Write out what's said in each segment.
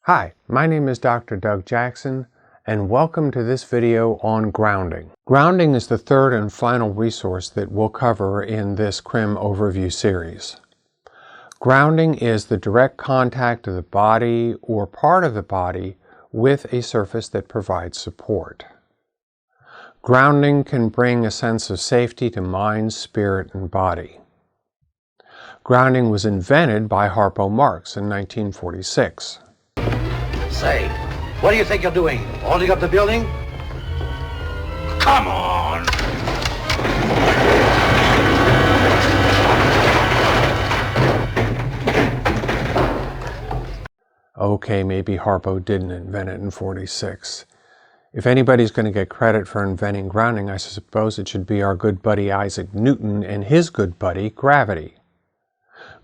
Hi, my name is Dr. Doug Jackson, and welcome to this video on grounding. Grounding is the third and final resource that we'll cover in this CRIM overview series. Grounding is the direct contact of the body or part of the body with a surface that provides support. Grounding can bring a sense of safety to mind, spirit, and body. Grounding was invented by Harpo Marx in 1946. Say, what do you think you're doing? Holding up the building? Come on! Okay, maybe Harpo didn't invent it in 46. If anybody's going to get credit for inventing grounding, I suppose it should be our good buddy Isaac Newton and his good buddy, gravity.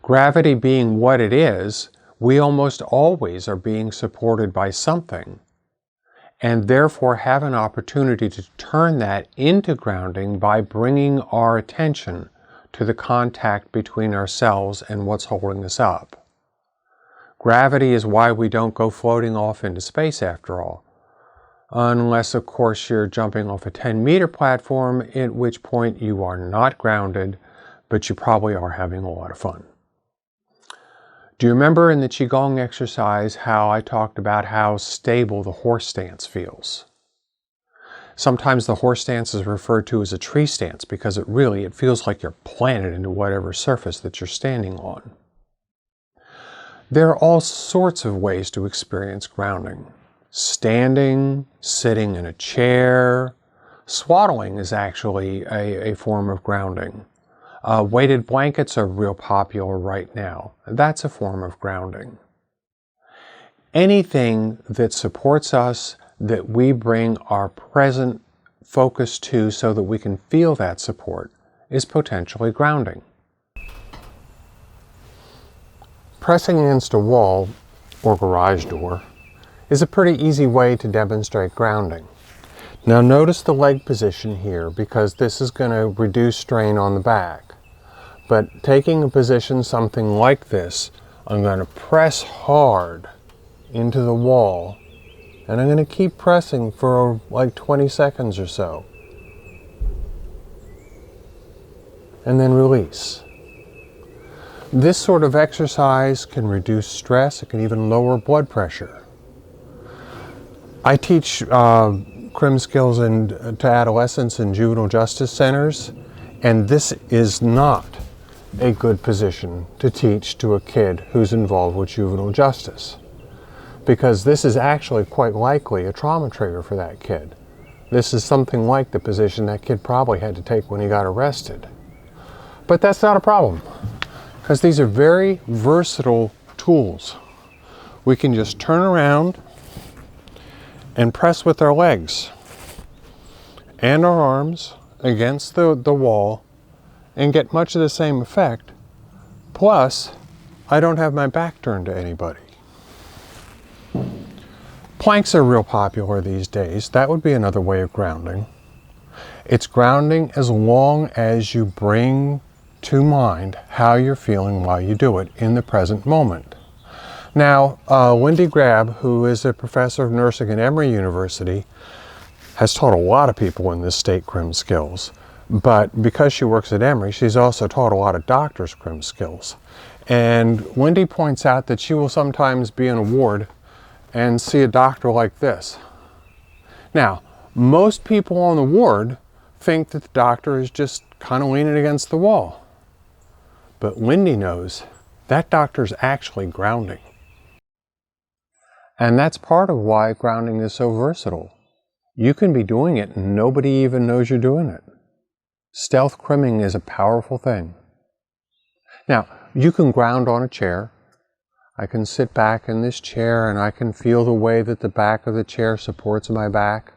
Gravity being what it is, we almost always are being supported by something, and therefore have an opportunity to turn that into grounding by bringing our attention to the contact between ourselves and what's holding us up. Gravity is why we don't go floating off into space after all, unless of course you're jumping off a 10-meter platform, at which point you are not grounded, but you probably are having a lot of fun. Do you remember in the Qigong exercise how I talked about how stable the horse stance feels? Sometimes the horse stance is referred to as a tree stance because it feels like you're planted into whatever surface that you're standing on. There are all sorts of ways to experience grounding. Standing, sitting in a chair, swaddling is actually a form of grounding. Weighted blankets are real popular right now. That's a form of grounding. Anything that supports us, that we bring our present focus to so that we can feel that support, is potentially grounding. Pressing against a wall or garage door is a pretty easy way to demonstrate grounding. Now notice the leg position here because this is going to reduce strain on the back. But taking a position something like this, I'm going to press hard into the wall and I'm going to keep pressing for like 20 seconds or so. And then release. This sort of exercise can reduce stress, it can even lower blood pressure. I teach CRIM skills to adolescents in juvenile justice centers, and this is not a good position to teach to a kid who's involved with juvenile justice, because this is actually quite likely a trauma trigger for that kid. This is something like the position that kid probably had to take when he got arrested. But that's not a problem, because these are very versatile tools. We can just turn around and press with our legs and our arms against the wall and get much of the same effect, plus I don't have my back turned to anybody. Planks are real popular these days. That would be another way of grounding. It's grounding as long as you bring to mind how you're feeling while you do it in the present moment. Now, Lindy Grab, who is a professor of nursing at Emory University, has taught a lot of people in this state CRIM skills. But because she works at Emory, she's also taught a lot of doctors CRIM skills. And Wendy points out that she will sometimes be in a ward and see a doctor like this. Now, most people on the ward think that the doctor is just kind of leaning against the wall. But Wendy knows that doctor's actually grounding. And that's part of why grounding is so versatile. You can be doing it and nobody even knows you're doing it. Stealth crimming is a powerful thing. Now, you can ground on a chair. I can sit back in this chair and I can feel the way that the back of the chair supports my back.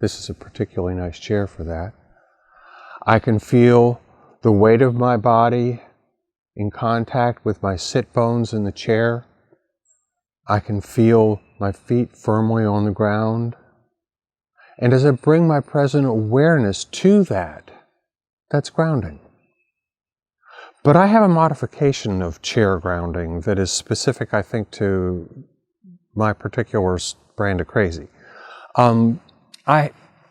This is a particularly nice chair for that. I can feel the weight of my body in contact with my sit bones in the chair. I can feel my feet firmly on the ground. And as I bring my present awareness to that, that's grounding. But I have a modification of chair grounding that is specific, I think, to my particular brand of crazy. I'm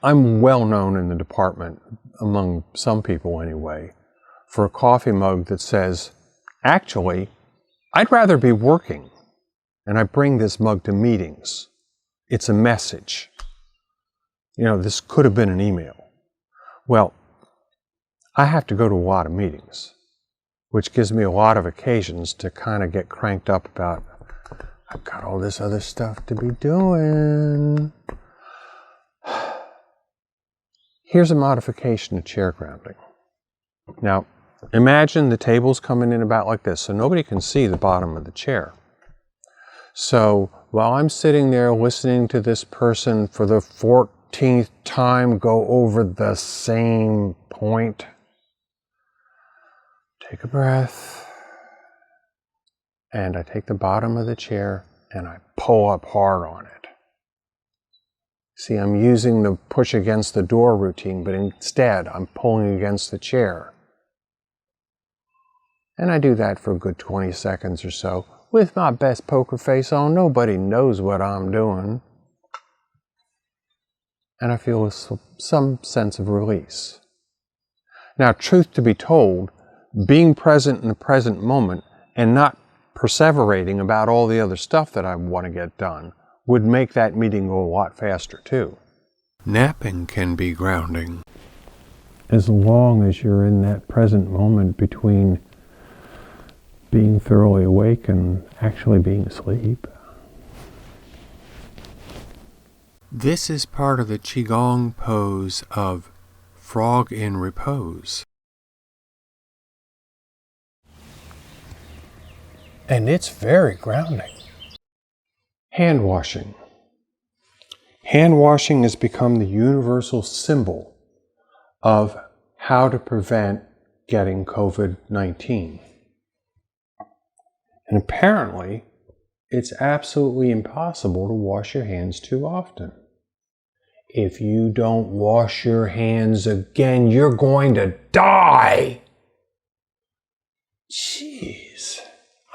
well known in the department, among some people anyway, for a coffee mug that says, actually, I'd rather be working. And I bring this mug to meetings. It's a message. You know, this could have been an email. Well, I have to go to a lot of meetings, which gives me a lot of occasions to kind of get cranked up about, I've got all this other stuff to be doing. Here's a modification to chair grounding. Now, imagine the table's coming in about like this, so nobody can see the bottom of the chair. So while I'm sitting there listening to this person for the 14th time go over the same point, take a breath, and I take the bottom of the chair and I pull up hard on it. See, I'm using the push against the door routine, but instead I'm pulling against the chair. And I do that for a good 20 seconds or so. With my best poker face on, nobody knows what I'm doing. And I feel some sense of release. Now, truth to be told, being present in the present moment and not perseverating about all the other stuff that I want to get done would make that meeting go a lot faster too. Napping can be grounding. As long as you're in that present moment between being thoroughly awake and actually being asleep. This is part of the Qigong pose of frog in repose. And it's very grounding. Hand washing. Hand washing has become the universal symbol of how to prevent getting COVID-19. And apparently, it's absolutely impossible to wash your hands too often. If you don't wash your hands again, you're going to die. Jeez.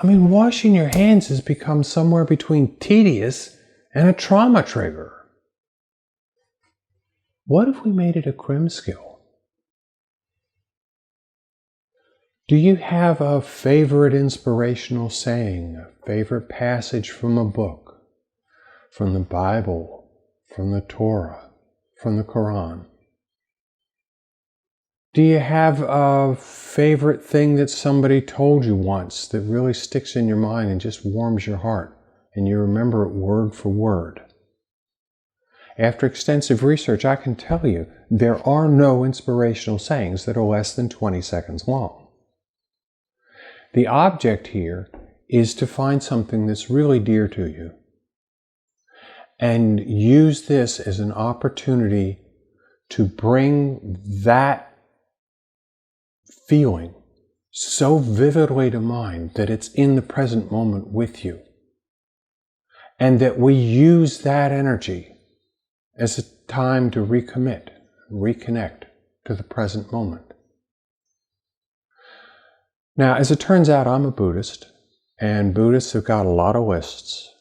I mean, washing your hands has become somewhere between tedious and a trauma trigger. What if we made it a crim skill? Do you have a favorite inspirational saying, a favorite passage from a book, from the Bible, from the Torah, from the Quran? Do you have a favorite thing that somebody told you once that really sticks in your mind and just warms your heart, and you remember it word for word? After extensive research, I can tell you there are no inspirational sayings that are less than 20 seconds long. The object here is to find something that's really dear to you and use this as an opportunity to bring that feeling so vividly to mind that it's in the present moment with you. And that we use that energy as a time to recommit, reconnect to the present moment. Now, as it turns out, I'm a Buddhist, and Buddhists have got a lot of lists.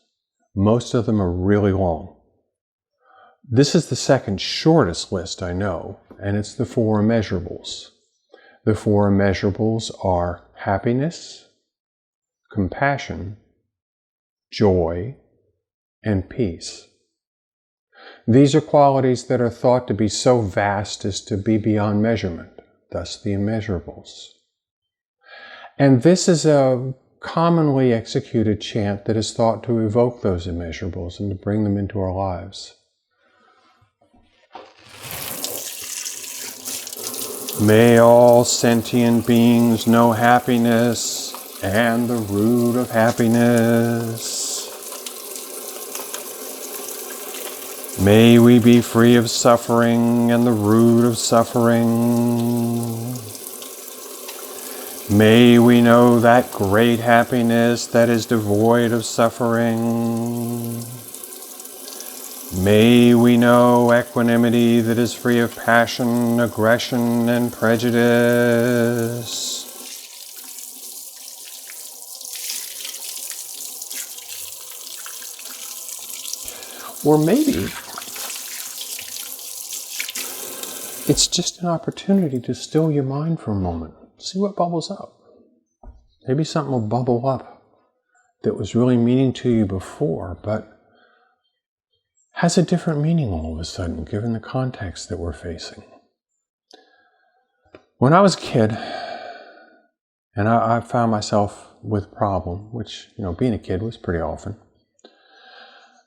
Most of them are really long. This is the second shortest list I know, and it's the 4 immeasurables. The 4 immeasurables are happiness, compassion, joy, and peace. These are qualities that are thought to be so vast as to be beyond measurement, thus the immeasurables. And this is a commonly executed chant that is thought to evoke those immeasurables and to bring them into our lives. May all sentient beings know happiness and the root of happiness. May we be free of suffering and the root of suffering. May we know that great happiness that is devoid of suffering. May we know equanimity that is free of passion, aggression, and prejudice. Or maybe it's just an opportunity to still your mind for a moment. See what bubbles up. Maybe something will bubble up that was really meaning to you before, but has a different meaning all of a sudden, given the context that we're facing. When I was a kid, and I found myself with a problem, which, being a kid was pretty often.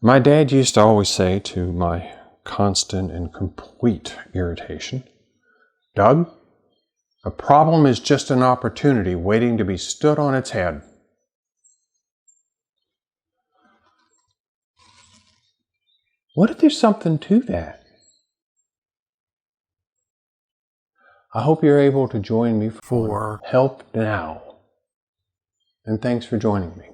My dad used to always say, to my constant and complete irritation, "Doug, a problem is just an opportunity waiting to be stood on its head." What if there's something to that? I hope you're able to join me for Help Now. And thanks for joining me.